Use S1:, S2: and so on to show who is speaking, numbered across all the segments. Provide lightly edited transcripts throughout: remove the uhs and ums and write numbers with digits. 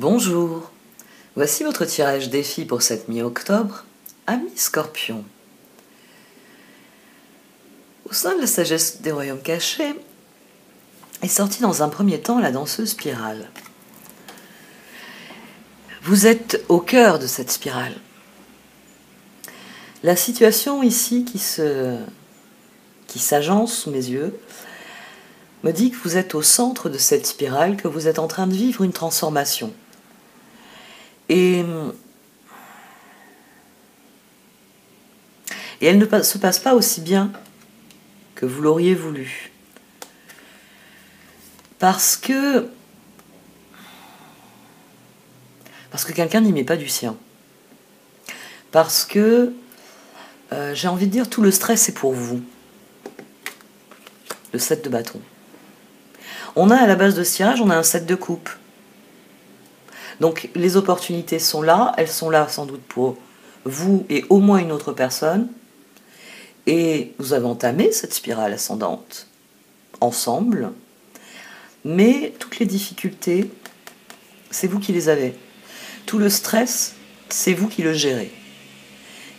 S1: Bonjour, voici votre tirage défi pour cette mi-octobre, amis Scorpion. Au sein de la sagesse des royaumes cachés, est sortie dans un premier temps la danseuse spirale. Vous êtes au cœur de cette spirale. La situation ici qui s'agence sous mes yeux me dit que vous êtes au centre de cette spirale, que vous êtes en train de vivre une transformation. Et elle ne se passe pas aussi bien que vous l'auriez voulu. Parce que quelqu'un n'y met pas du sien. Parce que, j'ai envie de dire, tout le stress est pour vous. Le 7 de bâton. On a à la base de ce tirage, on a un 7 de coupe. Donc les opportunités sont là, elles sont là sans doute pour vous et au moins une autre personne. Et vous avez entamé cette spirale ascendante, ensemble. Mais toutes les difficultés, c'est vous qui les avez. Tout le stress, c'est vous qui le gérez.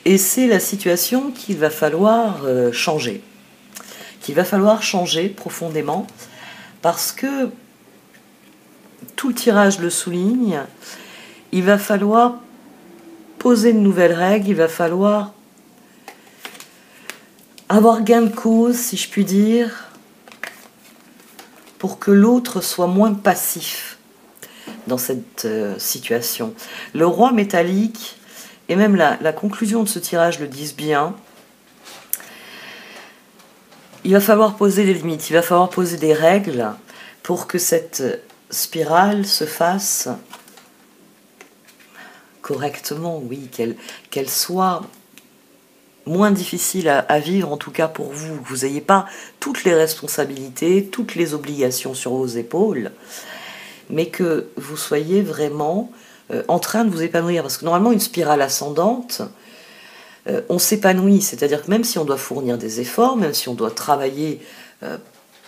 S1: Et c'est la situation qu'il va falloir changer. Qu'il va falloir changer profondément, parce que tout le tirage le souligne, il va falloir poser de nouvelles règles, il va falloir avoir gain de cause, si je puis dire, pour que l'autre soit moins passif dans cette situation. Le roi métallique, et même la conclusion de ce tirage le disent bien, il va falloir poser des limites, il va falloir poser des règles pour que cette spirale se fasse correctement, oui, qu'elle soit moins difficile à vivre, en tout cas pour vous, que vous n'ayez pas toutes les responsabilités, toutes les obligations sur vos épaules, mais que vous soyez vraiment en train de vous épanouir. Parce que normalement, une spirale ascendante, on s'épanouit, c'est-à-dire que même si on doit fournir des efforts, même si on doit travailler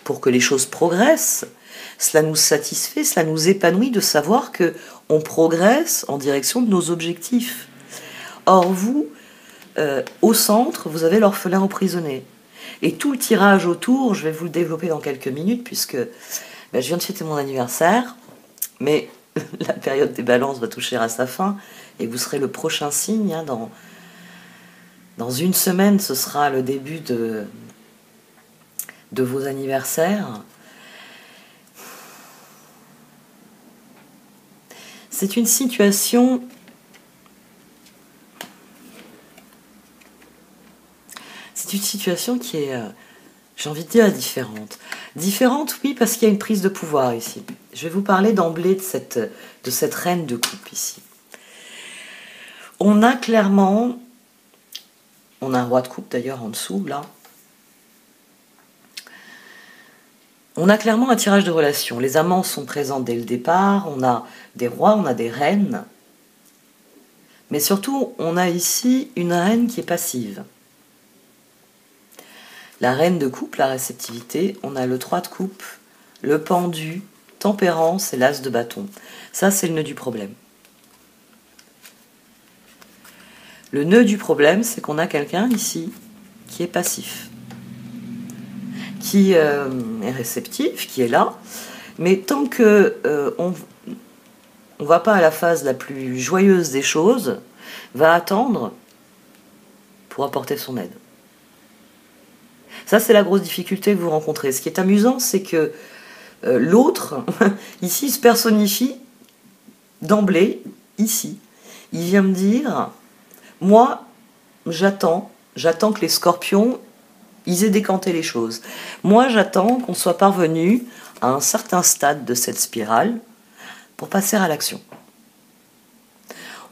S1: pour que les choses progressent, cela nous satisfait, cela nous épanouit de savoir qu'on progresse en direction de nos objectifs. Or vous, au centre, vous avez l'orphelin emprisonné. Et tout le tirage autour, je vais vous le développer dans quelques minutes, puisque je viens de fêter mon anniversaire, mais la période des balances va toucher à sa fin, et vous serez le prochain signe. Dans une semaine, ce sera le début de vos anniversaires. C'est une situation qui est, j'ai envie de dire, différente. Différente, oui, parce qu'il y a une prise de pouvoir ici. Je vais vous parler d'emblée de cette reine de coupe ici. On a clairement, on a un roi de coupe d'ailleurs en dessous, là. On a clairement un tirage de relations. Les amants sont présents dès le départ, on a des rois, on a des reines. Mais surtout, on a ici une reine qui est passive. La reine de coupe, la réceptivité, on a le 3 de coupe, le pendu, tempérance et l'as de bâton. Ça, c'est le nœud du problème. Le nœud du problème, c'est qu'on a quelqu'un ici qui est passif, qui est réceptif, qui est là, mais tant que on ne va pas à la phase la plus joyeuse des choses, va attendre pour apporter son aide. Ça, c'est la grosse difficulté que vous rencontrez. Ce qui est amusant, c'est que l'autre, ici, se personnifie d'emblée, ici. Il vient me dire, moi, j'attends que les scorpions, ils aient décanté les choses. Moi, j'attends qu'on soit parvenu à un certain stade de cette spirale pour passer à l'action.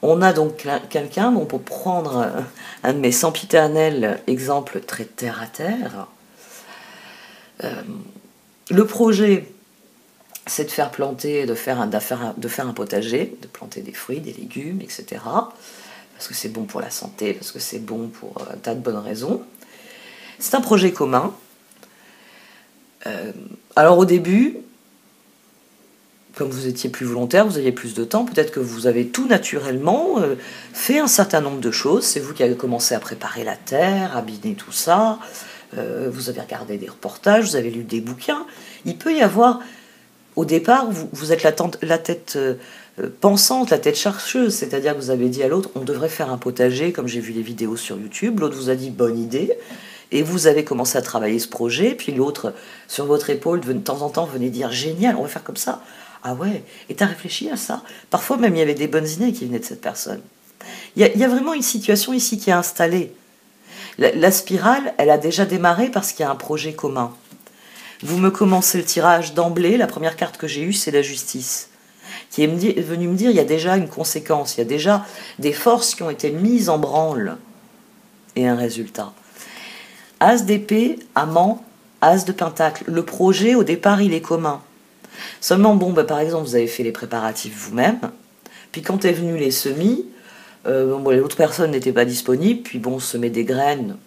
S1: On a donc quelqu'un, bon, pour prendre un de mes sempiternels exemples très terre à terre, le projet, c'est de faire planter, de faire un potager, de planter des fruits, des légumes, etc. Parce que c'est bon pour la santé, parce que c'est bon pour un tas de bonnes raisons. C'est un projet commun. Alors au début, comme vous étiez plus volontaire, vous aviez plus de temps, peut-être que vous avez tout naturellement fait un certain nombre de choses. C'est vous qui avez commencé à préparer la terre, à biner tout ça. Vous avez regardé des reportages, vous avez lu des bouquins. Il peut y avoir, au départ, vous êtes la tête pensante, la tête chercheuse, c'est-à-dire que vous avez dit à l'autre, on devrait faire un potager, comme j'ai vu les vidéos sur YouTube. L'autre vous a dit, bonne idée. Et vous avez commencé à travailler ce projet, puis l'autre, sur votre épaule, de temps en temps, venait dire, génial, on va faire comme ça. Ah ouais, et t'as réfléchi à ça? Parfois même, il y avait des bonnes idées qui venaient de cette personne. Il y a vraiment une situation ici qui est installée. La spirale, elle a déjà démarré parce qu'il y a un projet commun. Vous me commencez le tirage d'emblée, la première carte que j'ai eue, c'est la justice, qui est venue me dire, il y a déjà une conséquence, il y a déjà des forces qui ont été mises en branle, et un résultat. As d'épée, amant, as de pentacle. Le projet, au départ, il est commun. Seulement, bon, par exemple, vous avez fait les préparatifs vous-même, puis quand est venu les semis, l'autre personne n'était pas disponible, puis bon, semer des graines,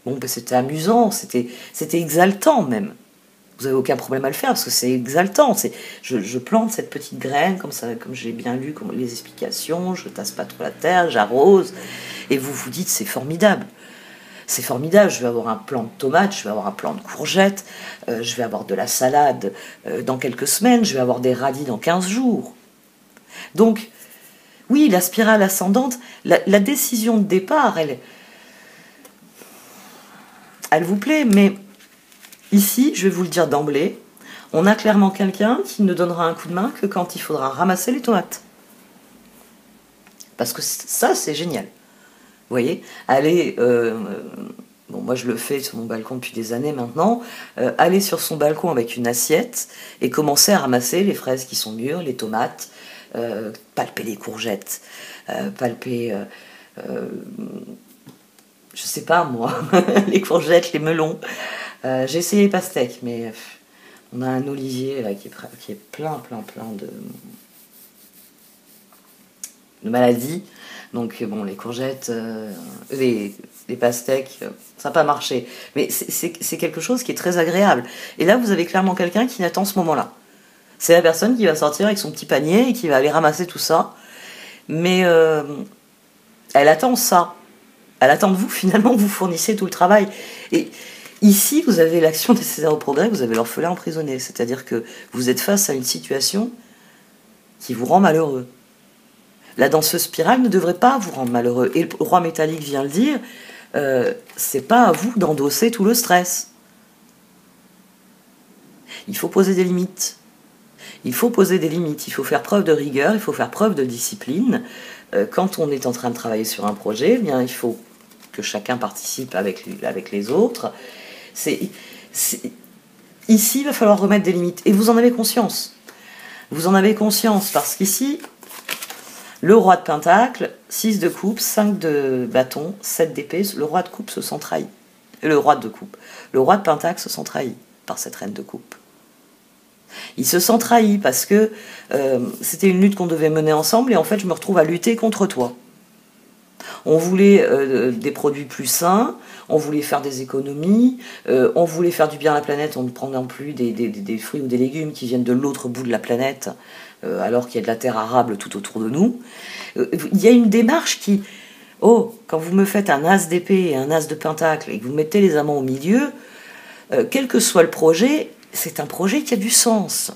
S1: bon, c'était amusant, c'était exaltant même. Vous n'avez aucun problème à le faire, parce que c'est exaltant. Je plante cette petite graine, comme ça, comme j'ai bien lu les explications, je ne tasse pas trop la terre, j'arrose, et vous vous dites, c'est formidable. C'est formidable, je vais avoir un plant de tomates, je vais avoir un plant de courgettes, je vais avoir de la salade dans quelques semaines, je vais avoir des radis dans 15 jours. Donc, oui, la spirale ascendante, la décision de départ, elle vous plaît, mais ici, je vais vous le dire d'emblée, on a clairement quelqu'un qui ne donnera un coup de main que quand il faudra ramasser les tomates. Parce que ça, c'est génial. Vous voyez, aller, bon, moi je le fais sur mon balcon depuis des années maintenant, aller sur son balcon avec une assiette et commencer à ramasser les fraises qui sont mûres, les tomates, palper les courgettes, palper, je sais pas moi, les courgettes, les melons. J'ai essayé les pastèques, mais on a un olivier là, qui est plein de maladies. Donc bon, les courgettes, les pastèques, ça n'a pas marché. Mais c'est quelque chose qui est très agréable. Et là, vous avez clairement quelqu'un qui attend ce moment-là. C'est la personne qui va sortir avec son petit panier et qui va aller ramasser tout ça. Mais elle attend ça. Elle attend de vous, finalement, vous fournissez tout le travail. Et ici, vous avez l'action nécessaire au progrès, vous avez l'orphelin emprisonné. C'est-à-dire que vous êtes face à une situation qui vous rend malheureux. La danseuse spirale ne devrait pas vous rendre malheureux. Et le roi métallique vient le dire, c'est pas à vous d'endosser tout le stress. Il faut poser des limites. Il faut poser des limites, il faut faire preuve de rigueur, il faut faire preuve de discipline. Quand on est en train de travailler sur un projet, eh bien, il faut que chacun participe avec les autres. Ici, il va falloir remettre des limites. Et vous en avez conscience. Vous en avez conscience parce qu'ici, le roi de pentacle, 6 de coupe, 5 de bâton, 7 d'épée, le roi de coupe se sent trahi. Le roi de pentacle se sent trahi par cette reine de coupe. Il se sent trahi parce que c'était une lutte qu'on devait mener ensemble et en fait je me retrouve à lutter contre toi. On voulait des produits plus sains, on voulait faire des économies, on voulait faire du bien à la planète en ne prenant plus des fruits ou des légumes qui viennent de l'autre bout de la planète alors qu'il y a de la terre arable tout autour de nous. Il y a une démarche qui... Oh, quand vous me faites un as d'épée et un as de pentacle et que vous mettez les amants au milieu, quel que soit le projet, c'est un projet qui a du sens.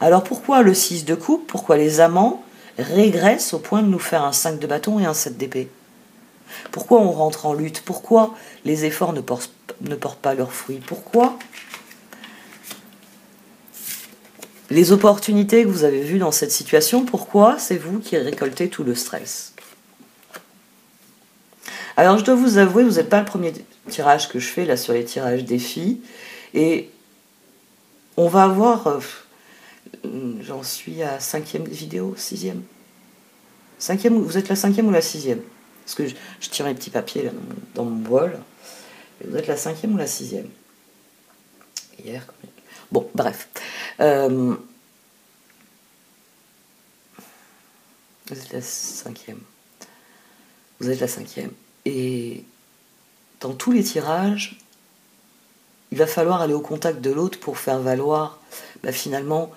S1: Alors pourquoi le 6 de coupe? Pourquoi les amants régressent au point de nous faire un 5 de bâton et un 7 d'épée? Pourquoi on rentre en lutte? Pourquoi les efforts ne portent pas leurs fruits? Pourquoi les opportunités que vous avez vues dans cette situation, pourquoi c'est vous qui récoltez tout le stress? Alors je dois vous avouer, vous n'êtes pas le premier tirage que je fais là sur les tirages défis. Et on va avoir, j'en suis à 5e vidéo, 6e. 5e, vous êtes la 5e ou la 6e? Parce que je tire mes petits papiers là, dans mon bol. Et vous êtes la 5e ou la 6e? Hier, quand même. Bon, bref. Vous êtes la 5e. Vous êtes la 5e. Et dans tous les tirages, il va falloir aller au contact de l'autre pour faire valoir finalement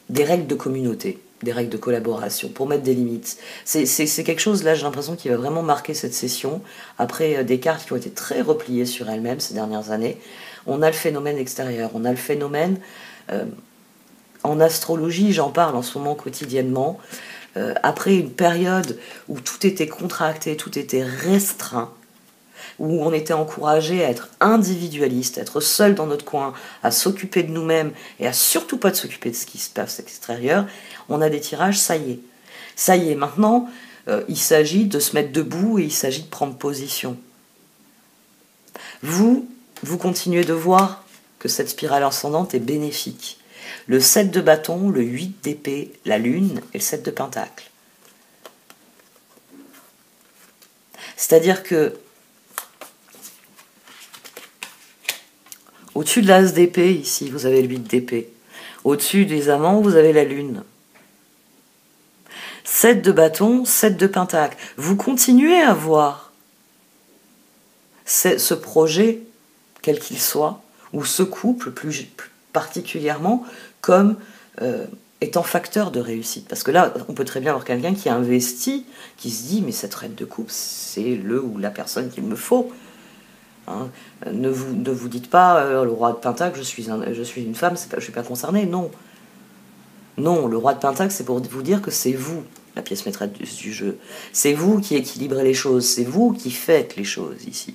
S1: des règles de communauté, des règles de collaboration, pour mettre des limites. C'est quelque chose, là, j'ai l'impression, qui va vraiment marquer cette session. Après des cartes qui ont été très repliées sur elles-mêmes ces dernières années, on a le phénomène extérieur, on a le phénomène... en astrologie, j'en parle en ce moment quotidiennement, après une période où tout était contracté, tout était restreint, où on était encouragé à être individualiste, à être seul dans notre coin, à s'occuper de nous-mêmes et à surtout pas de s'occuper de ce qui se passe à l'extérieur, on a des tirages, ça y est. Ça y est, maintenant, il s'agit de se mettre debout et il s'agit de prendre position. Vous continuez de voir que cette spirale ascendante est bénéfique. Le 7 de bâton, le 8 d'épée, la lune et le 7 de pentacle. C'est-à-dire que au-dessus de l'as d'épée, ici, vous avez le 8 d'épée. Au-dessus des amants, vous avez la lune. 7 de bâton, 7 de pentacle. Vous continuez à voir ce projet, quel qu'il soit, ou ce couple plus particulièrement, comme étant facteur de réussite. Parce que là, on peut très bien avoir quelqu'un qui investit, qui se dit, mais cette reine de coupe, c'est le ou la personne qu'il me faut. Hein, ne vous dites pas, le roi de Pentacle, je suis une femme, je ne suis pas concernée. Non. Non, le roi de Pentacle, c'est pour vous dire que c'est vous, la pièce maîtresse du jeu. C'est vous qui équilibrez les choses, c'est vous qui faites les choses ici.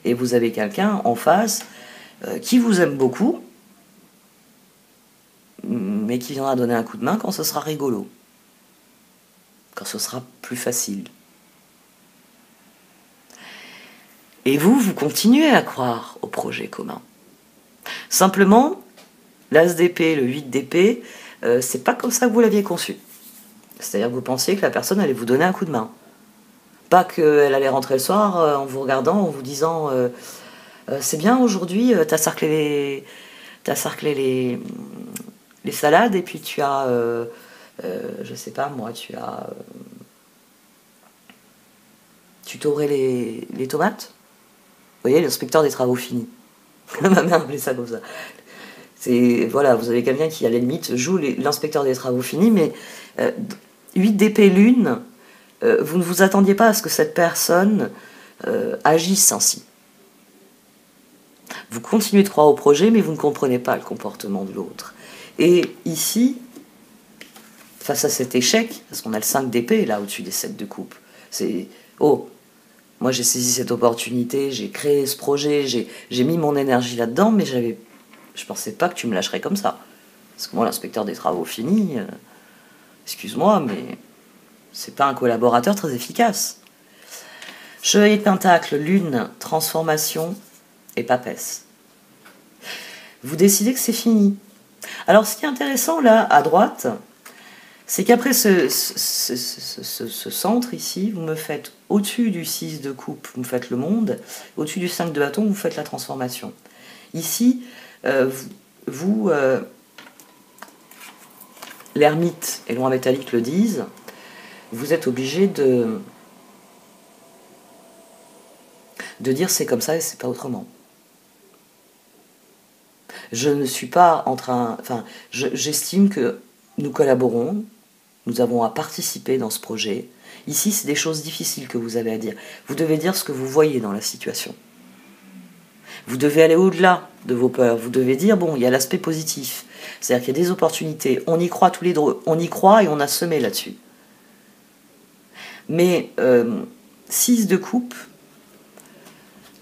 S1: Et vous avez quelqu'un en face qui vous aime beaucoup, mais qui viendra donner un coup de main quand ce sera rigolo, quand ce sera plus facile. Et vous continuez à croire au projet commun. Simplement, l'as d'épée, le 8 d'épée, c'est pas comme ça que vous l'aviez conçu. C'est-à-dire que vous pensiez que la personne allait vous donner un coup de main. Pas qu'elle allait rentrer le soir en vous regardant, en vous disant c'est bien aujourd'hui, t'as sarclé les salades et puis tu as, je sais pas moi, tu t'aurais les tomates. Vous voyez, l'inspecteur des travaux finis. Ma mère appelait ça comme ça. Voilà, vous avez quelqu'un qui, à la limite, joue l'inspecteur des travaux finis, mais 8 d'épée lune, vous ne vous attendiez pas à ce que cette personne agisse ainsi. Vous continuez de croire au projet, mais vous ne comprenez pas le comportement de l'autre. Et ici, face à cet échec, parce qu'on a le 5 d'épée là au-dessus des 7 de coupe, c'est moi j'ai saisi cette opportunité, j'ai créé ce projet, j'ai mis mon énergie là-dedans, mais je pensais pas que tu me lâcherais comme ça. Parce que moi, l'inspecteur des travaux finis, excuse-moi, mais c'est pas un collaborateur très efficace. Chevalier de Pentacle, lune, transformation et papesse. Vous décidez que c'est fini. Alors ce qui est intéressant là, à droite, c'est qu'après ce centre ici, vous me faites au-dessus du 6 de coupe, vous me faites le monde, au-dessus du 5 de bâton, vous faites la transformation. Ici, l'ermite et le roi métallique le disent, vous êtes obligé de dire c'est comme ça et c'est pas autrement. Je ne suis pas en train... Enfin, j'estime que nous collaborons, nous avons à participer dans ce projet. Ici, c'est des choses difficiles que vous avez à dire. Vous devez dire ce que vous voyez dans la situation. Vous devez aller au-delà de vos peurs. Vous devez dire, bon, il y a l'aspect positif. C'est-à-dire qu'il y a des opportunités. On y croit tous les deux. On y croit et on a semé là-dessus. Mais 6 de coupe,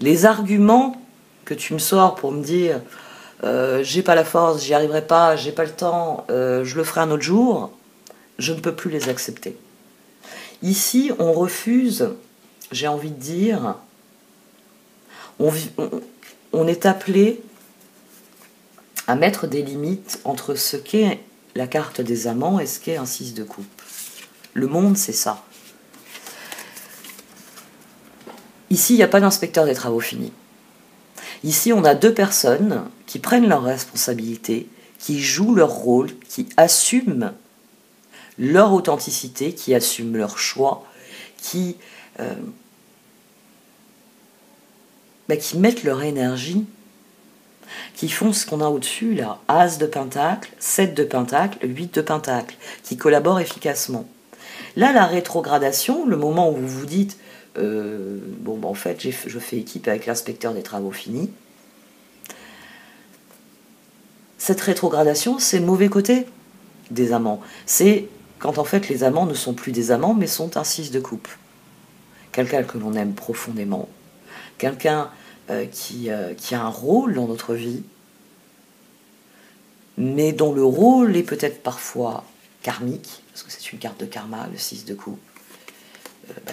S1: les arguments que tu me sors pour me dire j'ai pas la force, j'y arriverai pas, j'ai pas le temps, je le ferai un autre jour, je ne peux plus les accepter. Ici, on refuse, j'ai envie de dire, on est appelé à mettre des limites entre ce qu'est la carte des amants et ce qu'est un 6 de coupe. Le monde, c'est ça. Ici, il n'y a pas d'inspecteur des travaux finis. Ici, on a deux personnes qui prennent leurs responsabilités, qui jouent leur rôle, qui assument leur authenticité, qui assument leur choix, qui qui mettent leur énergie, qui font ce qu'on a au-dessus, là, As de Pentacle, 7 de Pentacle, 8 de Pentacle, qui collaborent efficacement. Là, la rétrogradation, le moment où vous vous dites, en fait, je fais équipe avec l'inspecteur des travaux finis, cette rétrogradation, c'est le mauvais côté des amants. C'est quand en fait les amants ne sont plus des amants, mais sont un 6 de coupe. Quelqu'un que l'on aime profondément, quelqu'un qui a un rôle dans notre vie, mais dont le rôle est peut-être parfois karmique, parce que c'est une carte de karma, le 6 de coupe.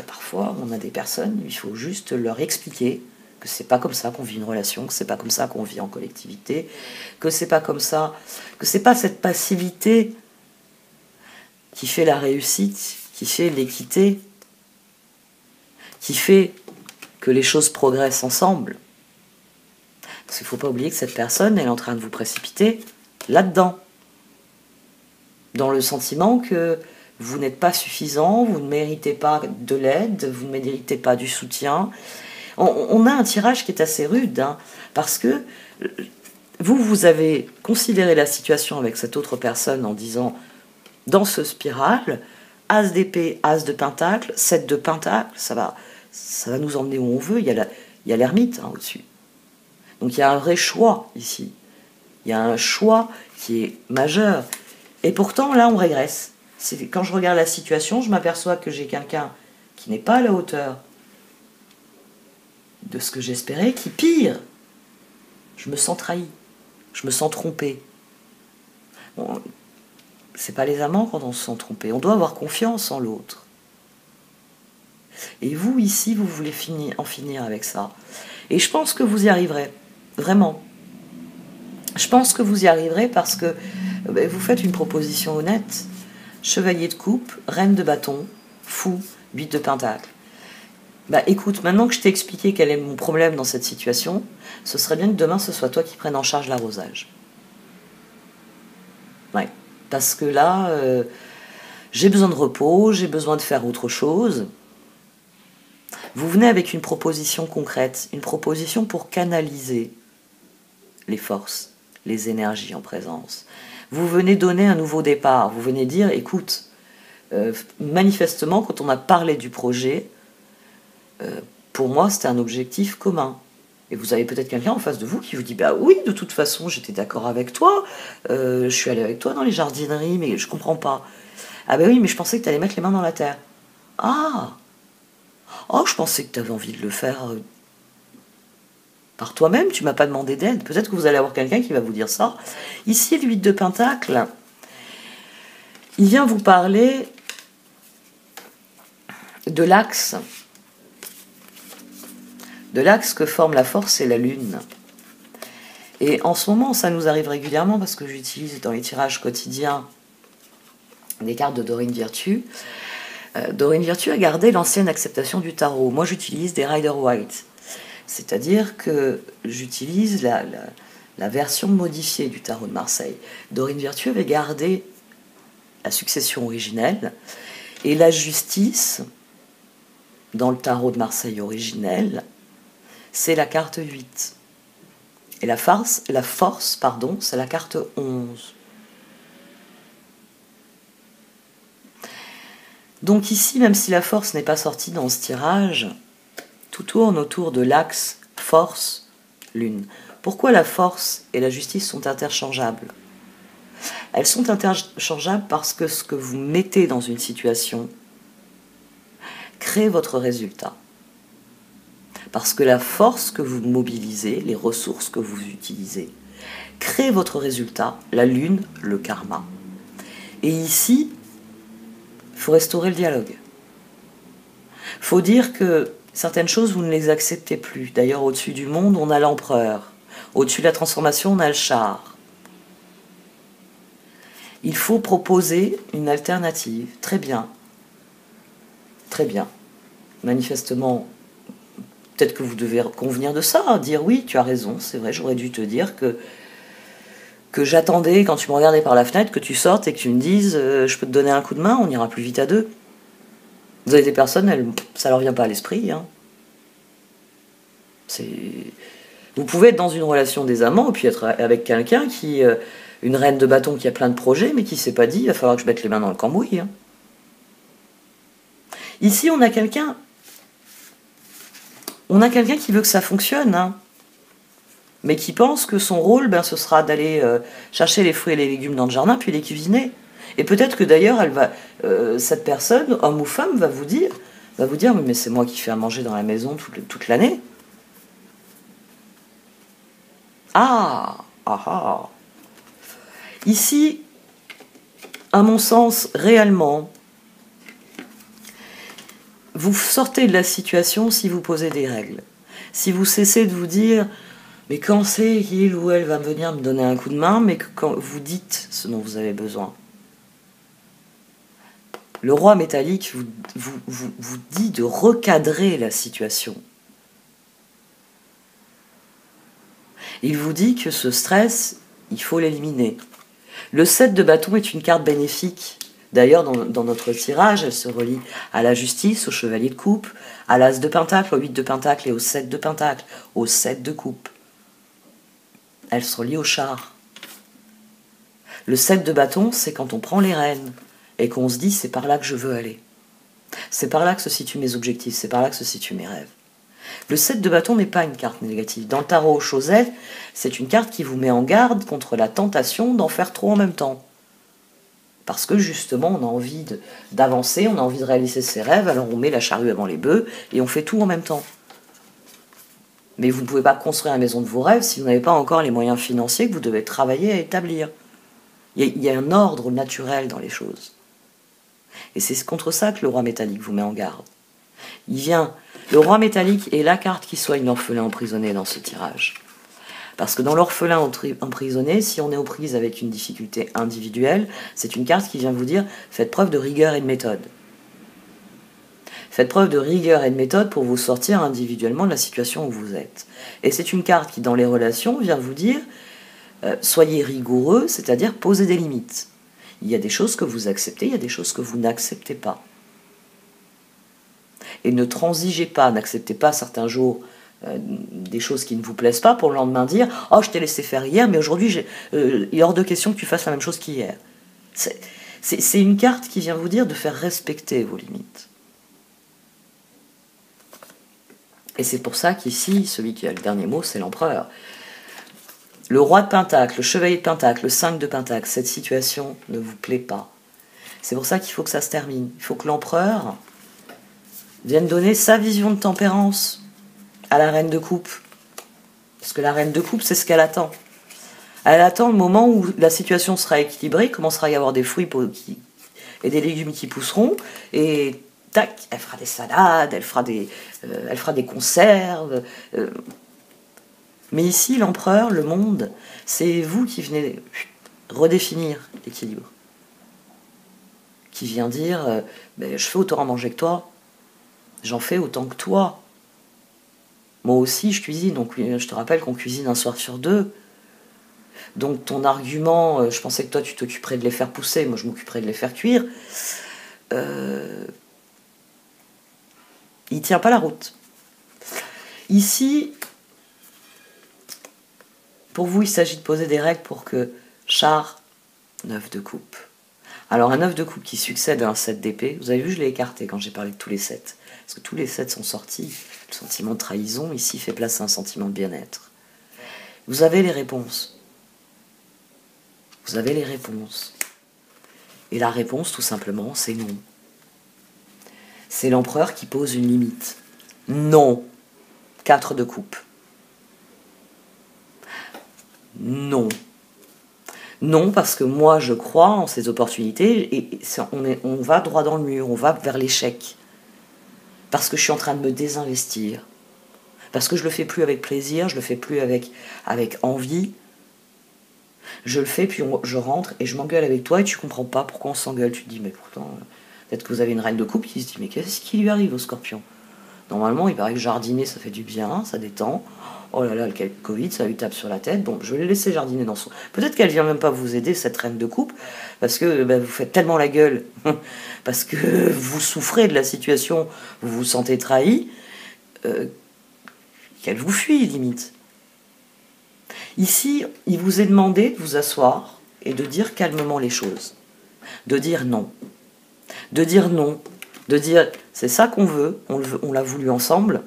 S1: Parfois, on a des personnes, il faut juste leur expliquer que c'est pas comme ça qu'on vit une relation, que c'est pas comme ça qu'on vit en collectivité, que c'est pas comme ça, que c'est pas cette passivité qui fait la réussite, qui fait l'équité, qui fait que les choses progressent ensemble. Parce qu'il ne faut pas oublier que cette personne, elle est en train de vous précipiter là-dedans, dans le sentiment que vous n'êtes pas suffisant, vous ne méritez pas de l'aide, vous ne méritez pas du soutien. On a un tirage qui est assez rude, hein, parce que vous avez considéré la situation avec cette autre personne en disant, dans ce spirale, As d'épée, As de pentacle, 7 de pentacle, ça va nous emmener où on veut, il y a l'ermite au-dessus. Donc il y a un vrai choix ici. Il y a un choix qui est majeur. Et pourtant, là, on régresse. Quand je regarde la situation, je m'aperçois que j'ai quelqu'un qui n'est pas à la hauteur de ce que j'espérais, qui pire. Je me sens trahi. Je me sens trompé. Bon, c'est pas les amants quand on se sent trompé. On doit avoir confiance en l'autre. Et vous, ici, vous voulez en finir avec ça. Et je pense que vous y arriverez. Vraiment. Je pense que vous y arriverez parce que vous faites une proposition honnête. Chevalier de coupe, reine de bâton, fou, 8 de pentacle. Écoute, maintenant que je t'ai expliqué quel est mon problème dans cette situation, ce serait bien que demain ce soit toi qui prennes en charge l'arrosage. Ouais. Parce que là, j'ai besoin de repos, j'ai besoin de faire autre chose. Vous venez avec une proposition concrète, une proposition pour canaliser les forces, les énergies en présence. Vous venez donner un nouveau départ, vous venez dire, écoute, manifestement, quand on a parlé du projet, pour moi, c'était un objectif commun. Et vous avez peut-être quelqu'un en face de vous qui vous dit, oui, de toute façon, j'étais d'accord avec toi, je suis allé avec toi dans les jardineries, mais je comprends pas. Ah oui, mais je pensais que tu allais mettre les mains dans la terre. Ah! Oh, je pensais que tu avais envie de le faire par toi-même, tu m'as pas demandé d'aide. Peut-être que vous allez avoir quelqu'un qui va vous dire ça. Ici, le 8 de pentacle, il vient vous parler de l'axe que forment la force et la lune. Et en ce moment, ça nous arrive régulièrement parce que j'utilise dans les tirages quotidiens des cartes de Dorine Virtue. Dorine Virtue a gardé l'ancienne acceptation du tarot. Moi, j'utilise des Rider-Waite. C'est-à-dire que j'utilise la version modifiée du tarot de Marseille. Dorine Virtue avait gardé la succession originelle et la justice, dans le tarot de Marseille originel, c'est la carte 8. Et la force, c'est la carte 11. Donc ici, même si la force n'est pas sortie dans ce tirage, tout tourne autour de l'axe force-lune. Pourquoi la force et la justice sont interchangeables? Elles sont interchangeables parce que ce que vous mettez dans une situation crée votre résultat. Parce que la force que vous mobilisez, les ressources que vous utilisez, crée votre résultat, la lune, le karma. Et ici, il faut restaurer le dialogue. Il faut dire que certaines choses, vous ne les acceptez plus. D'ailleurs, au-dessus du monde, on a l'empereur. Au-dessus de la transformation, on a le char. Il faut proposer une alternative. Très bien. Très bien. Manifestement, peut-être que vous devez convenir de ça, hein, dire oui, tu as raison, c'est vrai, j'aurais dû te dire que j'attendais, quand tu me regardais par la fenêtre, que tu sortes et que tu me dises je peux te donner un coup de main, on ira plus vite à deux. Vous avez des personnes, ça leur vient pas à l'esprit. Hein. Vous pouvez être dans une relation des amants et puis être avec quelqu'un qui... une reine de bâton qui a plein de projets, mais qui s'est pas dit, il va falloir que je mette les mains dans le cambouis. Hein. Ici, on a quelqu'un qui veut que ça fonctionne, hein, mais qui pense que son rôle, ce sera d'aller chercher les fruits et les légumes dans le jardin, puis les cuisiner. Et peut-être que d'ailleurs, cette personne, homme ou femme, va vous dire, mais c'est moi qui fais à manger dans la maison toute l'année. Ah. Ici, à mon sens, réellement, vous sortez de la situation si vous posez des règles. Si vous cessez de vous dire, mais quand c'est qu'il ou elle va venir me donner un coup de main, mais que quand vous dites ce dont vous avez besoin. Le roi métallique vous dit de recadrer la situation. Il vous dit que ce stress, il faut l'éliminer. Le 7 de bâton est une carte bénéfique. D'ailleurs, dans notre tirage, elle se relie à la justice, au chevalier de coupe, à l'as de pentacle, au 8 de pentacle et au 7 de pentacle, au 7 de coupe. Elle se relie au char. Le 7 de bâton, c'est quand on prend les rênes et qu'on se dit c'est par là que je veux aller. C'est par là que se situent mes objectifs, c'est par là que se situent mes rêves. Le 7 de bâton n'est pas une carte négative. Dans le tarot Chauset, c'est une carte qui vous met en garde contre la tentation d'en faire trop en même temps. Parce que justement, on a envie d'avancer, on a envie de réaliser ses rêves, alors on met la charrue avant les bœufs et on fait tout en même temps. Mais vous ne pouvez pas construire la maison de vos rêves si vous n'avez pas encore les moyens financiers que vous devez travailler à établir. Il y a un ordre naturel dans les choses. Et c'est contre ça que le roi métallique vous met en garde. Le roi métallique est la carte qui soigne l'orphelin emprisonné dans ce tirage. Parce que dans l'orphelin emprisonné, si on est aux prises avec une difficulté individuelle, c'est une carte qui vient vous dire « faites preuve de rigueur et de méthode ». Faites preuve de rigueur et de méthode pour vous sortir individuellement de la situation où vous êtes. Et c'est une carte qui, dans les relations, vient vous dire soyez rigoureux, c'est-à-dire posez des limites. Il y a des choses que vous acceptez, il y a des choses que vous n'acceptez pas. Et ne transigez pas, n'acceptez pas certains jours des choses qui ne vous plaisent pas pour le lendemain dire « Oh, je t'ai laissé faire hier, mais aujourd'hui, il est hors de question que tu fasses la même chose qu'hier. » C'est une carte qui vient vous dire de faire respecter vos limites. Et c'est pour ça qu'ici, celui qui a le dernier mot, c'est l'empereur. Le roi de pentacle, le chevalier de pentacle, le 5 de pentacle, cette situation ne vous plaît pas. C'est pour ça qu'il faut que ça se termine. Il faut que l'empereur vienne donner sa vision de tempérance à la reine de coupe. Parce que la reine de coupe, c'est ce qu'elle attend. Elle attend le moment où la situation sera équilibrée, commencera à y avoir des fruits et des légumes qui pousseront, et tac, elle fera des salades, elle fera des conserves. Mais ici, l'empereur, le monde, c'est vous qui venez redéfinir l'équilibre. Qui vient dire, je fais autant à manger que toi, j'en fais autant que toi. Moi aussi, je cuisine, donc je te rappelle qu'on cuisine un soir sur deux. Donc ton argument, je pensais que toi tu t'occuperais de les faire pousser, moi je m'occuperais de les faire cuire, il tient pas la route. Ici, pour vous, il s'agit de poser des règles pour que char, 9 de coupe. Alors un 9 de coupe qui succède à un 7 d'épée, vous avez vu, je l'ai écarté quand j'ai parlé de tous les 7. Parce que tous les 7 sont sortis. Le sentiment de trahison, ici, fait place à un sentiment de bien-être. Vous avez les réponses. Vous avez les réponses. Et la réponse, tout simplement, c'est non. C'est l'empereur qui pose une limite. Non. 4 de coupe. Non. Non, parce que moi, je crois en ces opportunités et on va droit dans le mur, on va vers l'échec. Parce que je suis en train de me désinvestir. Parce que je le fais plus avec plaisir, je le fais plus avec envie. Je le fais, puis je rentre et je m'engueule avec toi et tu comprends pas pourquoi on s'engueule. Tu te dis, mais pourtant, peut-être que vous avez une reine de coupe qui se dit, mais qu'est-ce qui lui arrive au scorpion? Normalement, il paraît que jardiner, ça fait du bien, ça détend. Oh là là, le Covid, ça lui tape sur la tête. Bon, je vais les laisser jardiner dans son... Peut-être qu'elle vient même pas vous aider, cette reine de coupe, parce que vous faites tellement la gueule, parce que vous souffrez de la situation, vous vous sentez trahi, qu'elle vous fuit, limite. Ici, il vous est demandé de vous asseoir et de dire calmement les choses. De dire non. De dire non. De dire, c'est ça qu'on veut, on l'a voulu ensemble,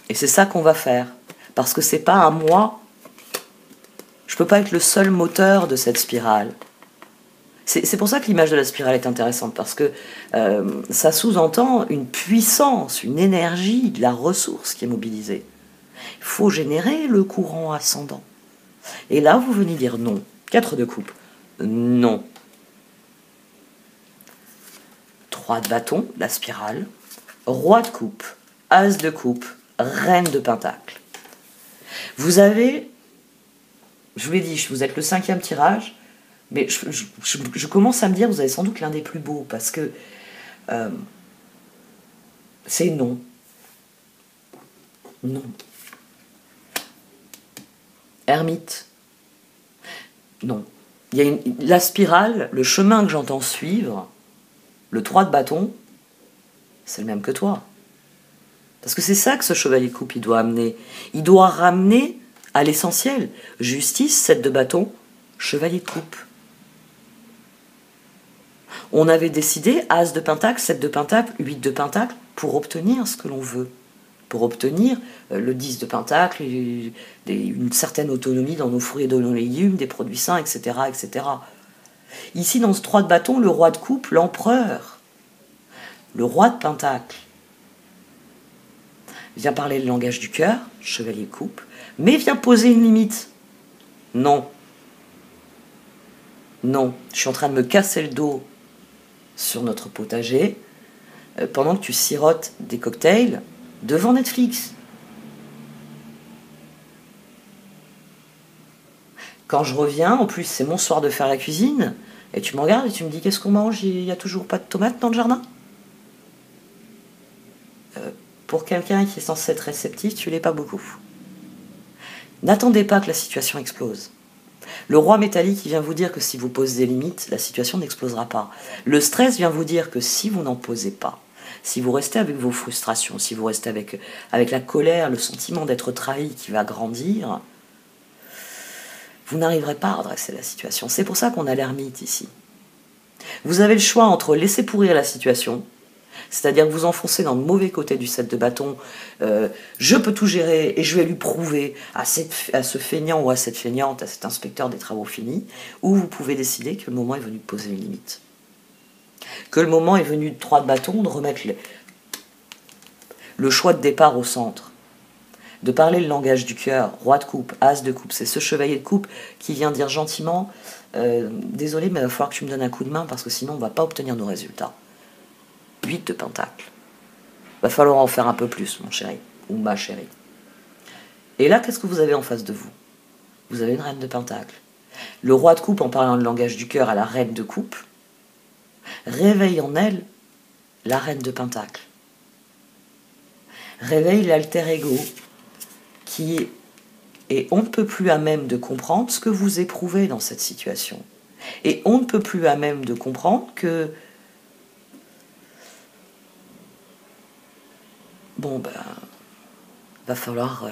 S1: et c'est ça qu'on va faire. Parce que c'est pas à moi. Je peux pas être le seul moteur de cette spirale. C'est pour ça que l'image de la spirale est intéressante, parce que ça sous-entend une puissance, une énergie, de la ressource qui est mobilisée. Il faut générer le courant ascendant. Et là, vous venez dire non. 4 de coupe. Non. 3 de bâton, la spirale. Roi de coupe, as de coupe, reine de pentacle. Vous avez, je vous l'ai dit, vous êtes le 5e tirage, mais je commence à me dire, vous avez sans doute l'un des plus beaux, parce que c'est non. Non. Ermite. Non. Il y a la spirale, le chemin que j'entends suivre, le 3 de bâton, c'est le même que toi. Parce que c'est ça que ce chevalier de coupe, il doit amener. Il doit ramener à l'essentiel. Justice, 7 de bâton, chevalier de coupe. On avait décidé, as de pentacle, 7 de pentacle, 8 de pentacle, pour obtenir ce que l'on veut. Pour obtenir le 10 de pentacle, une certaine autonomie dans nos fruits et dans nos légumes, des produits sains, etc., etc. Ici, dans ce 3 de bâton, le roi de coupe, l'empereur, le roi de pentacle, vient parler le langage du cœur, chevalier de coupe, mais vient poser une limite. Non. Non. Je suis en train de me casser le dos sur notre potager pendant que tu sirotes des cocktails devant Netflix. Quand je reviens, en plus c'est mon soir de faire la cuisine, et tu me regardes et tu me dis qu'est-ce qu'on mange, il n'y a toujours pas de tomates dans le jardin. Pour quelqu'un qui est censé être réceptif, tu l'es pas beaucoup. N'attendez pas que la situation explose. Le roi métallique vient vous dire que si vous posez des limites, la situation n'explosera pas. Le stress vient vous dire que si vous n'en posez pas, si vous restez avec vos frustrations, si vous restez avec la colère, le sentiment d'être trahi qui va grandir, vous n'arriverez pas à redresser la situation. C'est pour ça qu'on a l'ermite ici. Vous avez le choix entre laisser pourrir la situation, c'est-à-dire que vous enfoncez dans le mauvais côté du 7 de bâton, je peux tout gérer et je vais lui prouver à ce feignant ou à cette feignante, à cet inspecteur des travaux finis, ou vous pouvez décider que le moment est venu de poser une limite. Que le moment est venu de 3 de bâton, de remettre le choix de départ au centre, de parler le langage du cœur, roi de coupe, as de coupe, c'est ce chevalier de coupe qui vient dire gentiment désolé mais il va falloir que tu me donnes un coup de main parce que sinon on ne va pas obtenir nos résultats. 8 de pentacle. Va falloir en faire un peu plus, mon chéri, ou ma chérie. Et là, qu'est-ce que vous avez en face de vous? Vous avez une reine de pentacle. Le roi de coupe, en parlant le langage du cœur à la reine de coupe, réveille en elle la reine de pentacle. Réveille l'alter ego qui est on ne peut plus à même de comprendre ce que vous éprouvez dans cette situation. Et on ne peut plus à même de comprendre que bon, ben, va falloir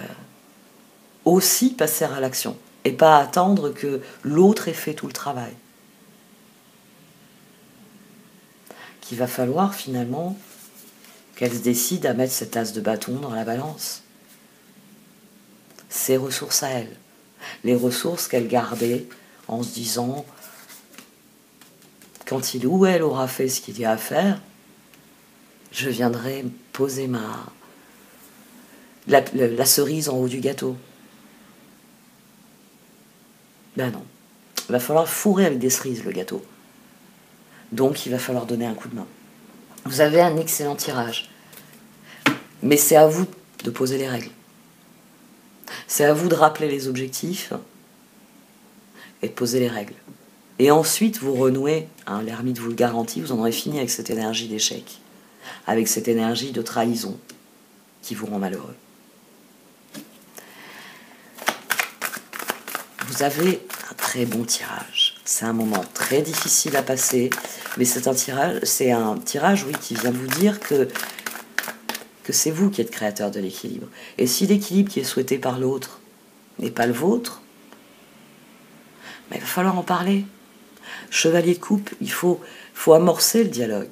S1: aussi passer à l'action et pas attendre que l'autre ait fait tout le travail. Qu'il va falloir finalement qu'elle se décide à mettre cet as de bâton dans la balance. Ses ressources à elle, les ressources qu'elle gardait en se disant quand il ou elle aura fait ce qu'il y a à faire, je viendrai poser la cerise en haut du gâteau. Ben non. Il va falloir fourrer avec des cerises le gâteau. Donc il va falloir donner un coup de main. Vous avez un excellent tirage. Mais c'est à vous de poser les règles. C'est à vous de rappeler les objectifs et de poser les règles. Et ensuite vous renouez, l'ermite vous le garantit, vous en aurez fini avec cette énergie d'échec. Avec cette énergie de trahison qui vous rend malheureux. Vous avez un très bon tirage. C'est un moment très difficile à passer, mais c'est un tirage, oui, qui vient vous dire que que c'est vous qui êtes créateur de l'équilibre. Et si l'équilibre qui est souhaité par l'autre n'est pas le vôtre, mais il va falloir en parler. Chevalier de coupe, il faut amorcer le dialogue.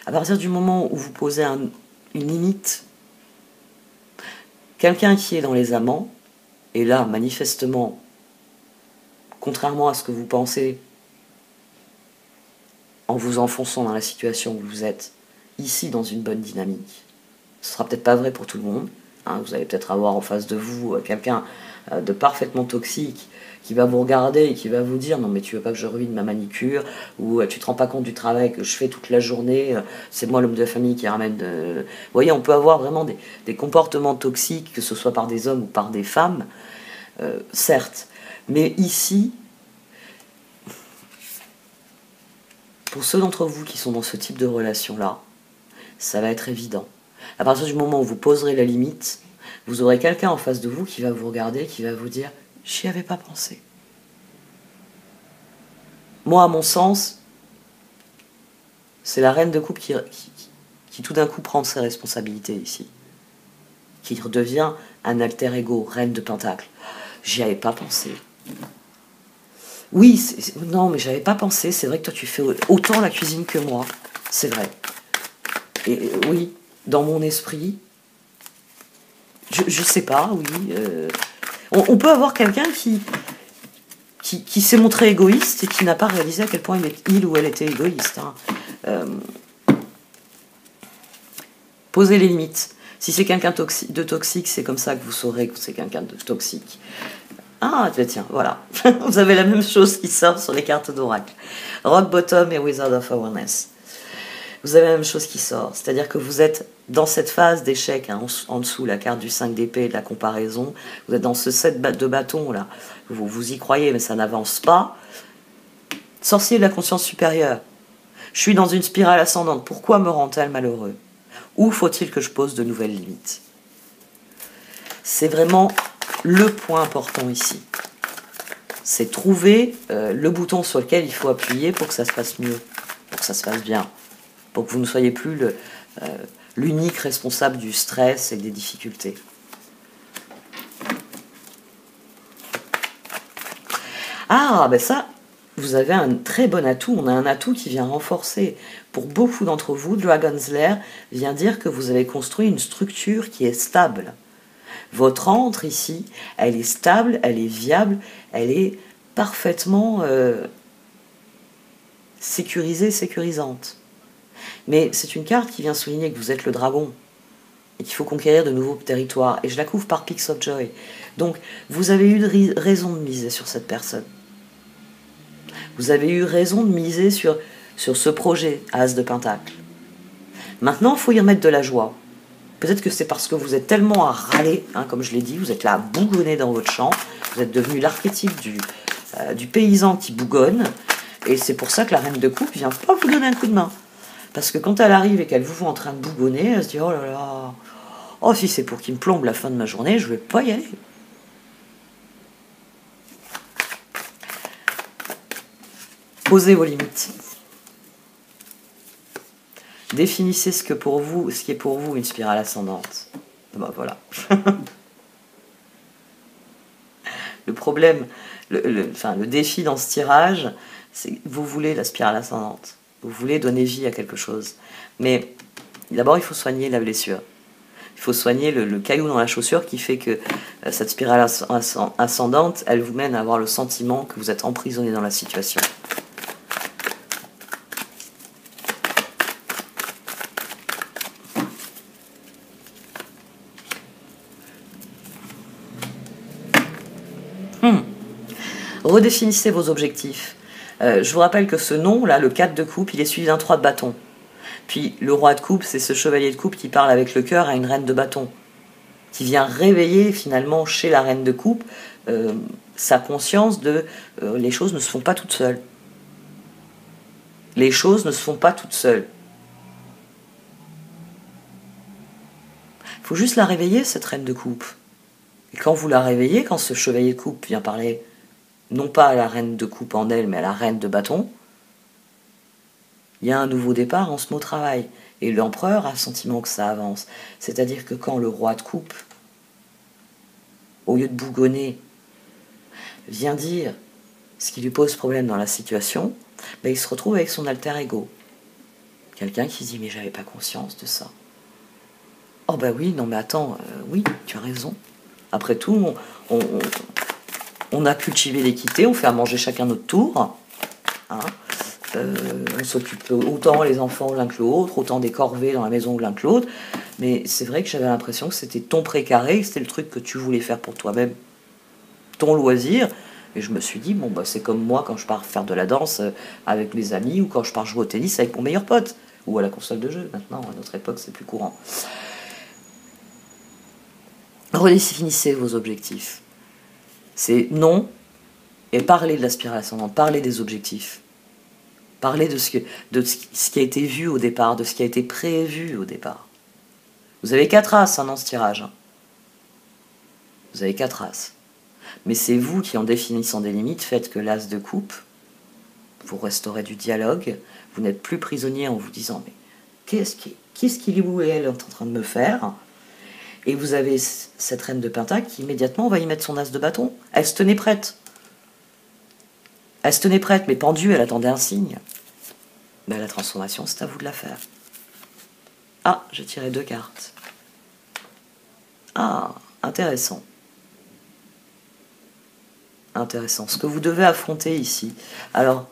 S1: À partir du moment où vous posez une limite, quelqu'un qui est dans les amants, et là, manifestement, contrairement à ce que vous pensez, en vous enfonçant dans la situation où vous êtes, ici dans une bonne dynamique, ce sera peut-être pas vrai pour tout le monde, hein, vous allez peut-être avoir en face de vous quelqu'un de parfaitement toxique qui va vous regarder et qui va vous dire non mais tu veux pas que je ruine ma manicure, ou tu te rends pas compte du travail que je fais toute la journée, c'est moi l'homme de la famille qui ramène Vous voyez, on peut avoir vraiment des comportements toxiques, que ce soit par des hommes ou par des femmes, certes, mais ici, pour ceux d'entre vous qui sont dans ce type de relation-là, ça va être évident. À partir du moment où vous poserez la limite, vous aurez quelqu'un en face de vous qui va vous regarder, qui va vous dire « j'y avais pas pensé ». Moi, à mon sens, c'est la reine de coupe qui tout d'un coup prend ses responsabilités ici. Qui redevient un alter ego, reine de pentacle. J'y avais pas pensé. Oui, non, mais j'avais pas pensé. C'est vrai que toi, tu fais autant la cuisine que moi. C'est vrai. Et oui, dans mon esprit, je sais pas, oui. On peut avoir quelqu'un qui s'est montré égoïste et qui n'a pas réalisé à quel point il ou elle était égoïste. Hein. Posez les limites. Si c'est quelqu'un de toxique, c'est comme ça que vous saurez que c'est quelqu'un de toxique. Ah, tiens, voilà. Vous avez la même chose qui sort sur les cartes d'oracle. Rock Bottom et Wizard of Awareness. Vous avez la même chose qui sort. C'est-à-dire que vous êtes dans cette phase d'échec, hein, en dessous, la carte du 5 d'épée, de la comparaison. Vous êtes dans ce set de bâtons, là. Vous y croyez, mais ça n'avance pas. Sorcier de la conscience supérieure. Je suis dans une spirale ascendante. Pourquoi me rend-elle malheureux? Où faut-il que je pose de nouvelles limites? C'est vraiment le point important ici. C'est trouver le bouton sur lequel il faut appuyer pour que ça se passe mieux, pour que ça se passe bien, pour que vous ne soyez plus l'unique responsable du stress et des difficultés. Ah, ben ça, vous avez un très bon atout. On a un atout qui vient renforcer. Pour beaucoup d'entre vous, Dragon's Lair vient dire que vous avez construit une structure qui est stable. Votre antre ici, elle est stable, elle est viable, elle est parfaitement sécurisée, sécurisante. Mais c'est une carte qui vient souligner que vous êtes le dragon et qu'il faut conquérir de nouveaux territoires. Et je la couvre par Peaks of Joy. Donc, vous avez eu raison de miser sur cette personne. Vous avez eu raison de miser sur ce projet, As de Pentacle. Maintenant, il faut y remettre de la joie. Peut-être que c'est parce que vous êtes tellement à râler, hein, comme je l'ai dit, vous êtes là à bougonner dans votre champ, vous êtes devenu l'archétype du paysan qui bougonne, et c'est pour ça que la reine de coupe vient pas vous donner un coup de main. Parce que quand elle arrive et qu'elle vous voit en train de bougonner, elle se dit « oh là là, oh si c'est pour qu'il me plombe la fin de ma journée, je vais pas y aller ». Posez vos limites. Définissez ce qui est pour vous une spirale ascendante. Ben voilà. Le problème, le défi dans ce tirage, c'est que vous voulez la spirale ascendante. Vous voulez donner vie à quelque chose. Mais d'abord, il faut soigner la blessure. Il faut soigner le caillou dans la chaussure qui fait que cette spirale ascendante, elle vous mène à avoir le sentiment que vous êtes emprisonné dans la situation. Redéfinissez vos objectifs. Je vous rappelle que ce nom, là, le 4 de coupe, il est suivi d'un 3 de bâton. Puis le roi de coupe, c'est ce chevalier de coupe qui parle avec le cœur à une reine de bâton, qui vient réveiller finalement chez la reine de coupe sa conscience de les choses ne se font pas toutes seules. Les choses ne se font pas toutes seules. Il faut juste la réveiller, cette reine de coupe. Et quand vous la réveillez, quand ce chevalier de coupe vient parler non pas à la reine de coupe en elle, mais à la reine de bâton, il y a un nouveau départ en ce mot travail. Et l'empereur a le sentiment que ça avance. C'est-à-dire que quand le roi de coupe, au lieu de bougonner, vient dire ce qui lui pose problème dans la situation, ben il se retrouve avec son alter ego. Quelqu'un qui se dit « mais j'avais pas conscience de ça ». Oh ben oui, non mais attends, oui, tu as raison. Après tout, on a cultivé l'équité, on fait à manger chacun notre tour. Hein. On s'occupe autant les enfants l'un que l'autre, autant des corvées dans la maison l'un que l'autre. Mais c'est vrai que j'avais l'impression que c'était ton précaré, que c'était le truc que tu voulais faire pour toi-même, ton loisir. Et je me suis dit, bon, bah, c'est comme moi quand je pars faire de la danse avec mes amis ou quand je pars jouer au tennis avec mon meilleur pote ou à la console de jeu. Maintenant, à notre époque, c'est plus courant. Redéfinissez vos objectifs. C'est non, et parlez de la spirale ascendante, parlez des objectifs. Parlez de ce qui a été vu au départ, de ce qui a été prévu au départ. Vous avez 4 as dans ce tirage. Hein. Vous avez 4 as. Mais c'est vous qui, en définissant des limites, faites que l'as de coupe, vous restaurez du dialogue, vous n'êtes plus prisonnier en vous disant « mais qu'est-ce qu'il ou elle est en train de me faire ?» Et vous avez cette reine de pentacle qui immédiatement va y mettre son as de bâton. Elle se tenait prête. Elle se tenait prête, mais pendue, elle attendait un signe. Ben, la transformation, c'est à vous de la faire. Ah, j'ai tiré 2 cartes. Ah, intéressant. Intéressant. Ce que vous devez affronter ici. Alors,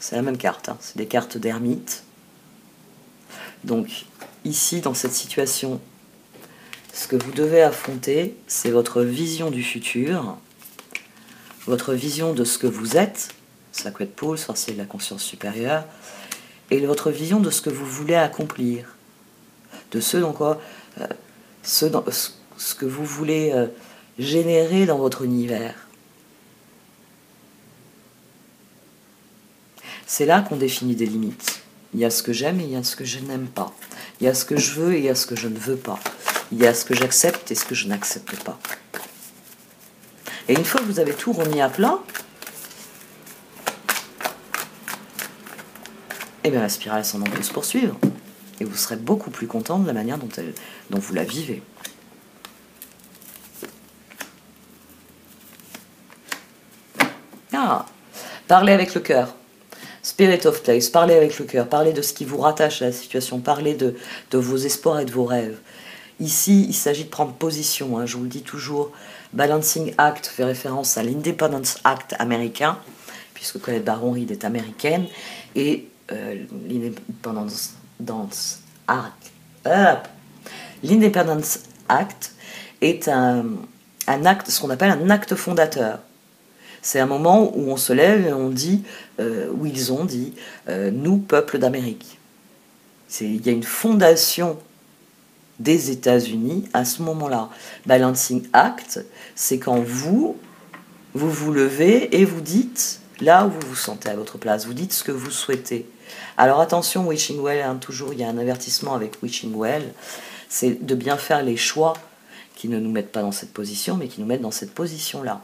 S1: c'est la même carte. Hein. C'est des cartes d'ermite. Donc, ici, dans cette situation, ce que vous devez affronter, c'est votre vision du futur, votre vision de ce que vous êtes, Sacred Pool, sorcier de la conscience supérieure, et votre vision de ce que vous voulez accomplir, de ce que vous voulez générer dans votre univers. C'est là qu'on définit des limites. Il y a ce que j'aime et il y a ce que je n'aime pas. Il y a ce que je veux et il y a ce que je ne veux pas. Il y a ce que j'accepte et ce que je n'accepte pas. Et une fois que vous avez tout remis à plat, eh bien la spirale ascendante peut se poursuivre. Et vous serez beaucoup plus content de la manière dont vous la vivez. Ah, parlez avec le cœur. Spirit of Place, parlez avec le cœur, parlez de ce qui vous rattache à la situation, parlez de vos espoirs et de vos rêves. Ici, il s'agit de prendre position, hein, je vous le dis toujours, Balancing Act fait référence à l'Independence Act américain, puisque Colette Baron Reid est américaine, et l'Independence Act est un acte, ce qu'on appelle un acte fondateur. C'est un moment où on se lève et on dit, où ils ont dit, nous, peuple d'Amérique. Il y a une fondation des États-Unis à ce moment-là. Balancing Act, c'est quand vous levez et vous dites, là où vous vous sentez à votre place, vous dites ce que vous souhaitez. Alors attention, Wishing Well, hein, toujours il y a un avertissement avec Wishing Well, c'est de bien faire les choix qui ne nous mettent pas dans cette position, mais qui nous mettent dans cette position-là.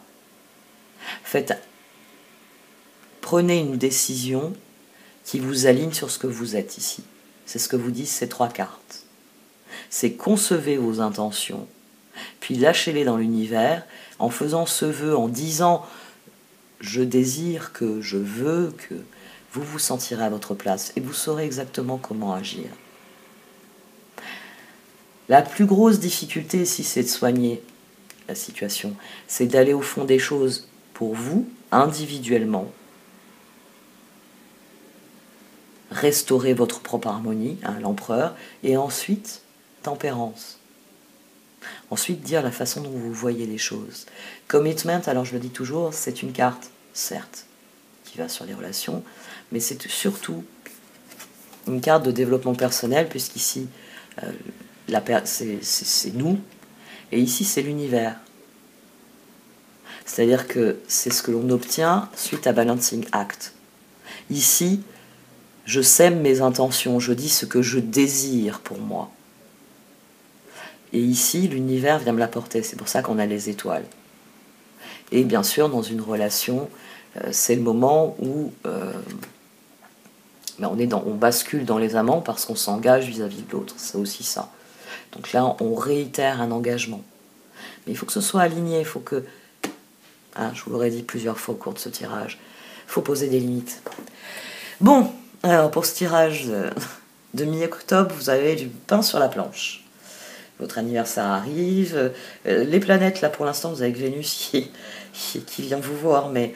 S1: Prenez une décision qui vous aligne sur ce que vous êtes ici. C'est ce que vous disent ces 3 cartes. C'est concevez vos intentions, puis lâchez-les dans l'univers en faisant ce vœu, en disant « je désire que, je veux que », vous vous sentirez à votre place et vous saurez exactement comment agir. La plus grosse difficulté ici, c'est de soigner la situation, c'est d'aller au fond des choses pour vous, individuellement, restaurer votre propre harmonie, hein, l'empereur, et ensuite, tempérance. Ensuite, dire la façon dont vous voyez les choses. Commitment, alors je le dis toujours, c'est une carte, certes, qui va sur les relations, mais c'est surtout une carte de développement personnel, puisqu'ici, c'est nous, et ici, c'est l'univers. C'est-à-dire que c'est ce que l'on obtient suite à Balancing Act. Ici, je sème mes intentions, je dis ce que je désire pour moi. Et ici, l'univers vient me l'apporter, c'est pour ça qu'on a les étoiles. Et bien sûr, dans une relation, c'est le moment où Mais on bascule dans les amants parce qu'on s'engage vis-à-vis de l'autre. C'est aussi ça. Donc là, on réitère un engagement. Mais il faut que ce soit aligné. Il faut que... Ah, je vous l'aurais dit plusieurs fois au cours de ce tirage. Il faut poser des limites. Bon, alors pour ce tirage de mi-octobre, vous avez du pain sur la planche. Votre anniversaire arrive. Les planètes, là pour l'instant, vous avez Vénus qui vient vous voir. Mais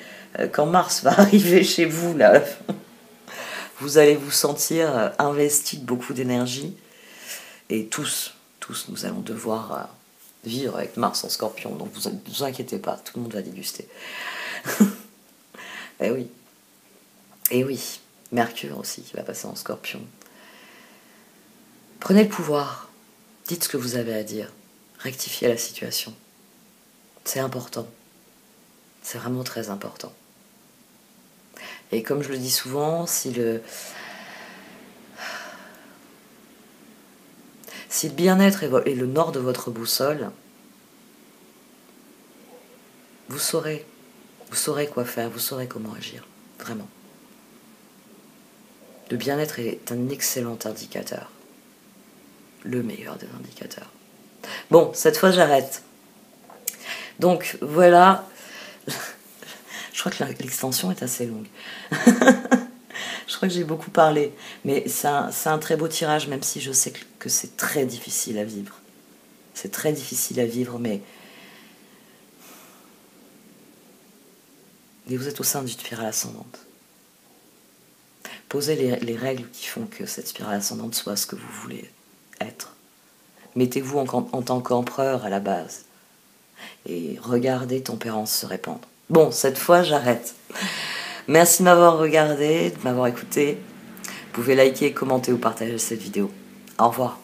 S1: quand Mars va arriver chez vous, là... Vous allez vous sentir investi de beaucoup d'énergie. Et tous, nous allons devoir vivre avec Mars en Scorpion. Donc vous vous inquiétez pas, tout le monde va déguster. Eh oui. Et oui, Mercure aussi qui va passer en Scorpion. Prenez le pouvoir. Dites ce que vous avez à dire. Rectifiez la situation. C'est important. C'est vraiment très important. Et comme je le dis souvent, si le bien-être est le nord de votre boussole, vous saurez quoi faire, vous saurez comment agir, vraiment. Le bien-être est un excellent indicateur, le meilleur des indicateurs. Bon, cette fois j'arrête. Donc voilà, je crois que l'extension est assez longue. Je crois que j'ai beaucoup parlé, mais c'est un très beau tirage, même si je sais que c'est très difficile à vivre. C'est très difficile à vivre, mais vous êtes au sein d'une spirale ascendante. Posez les règles qui font que cette spirale ascendante soit ce que vous voulez être. Mettez-vous en tant qu'empereur à la base. Et regardez Tempérance se répandre. Bon, cette fois, j'arrête. Merci de m'avoir regardé, de m'avoir écouté. Vous pouvez liker, commenter ou partager cette vidéo. Au revoir.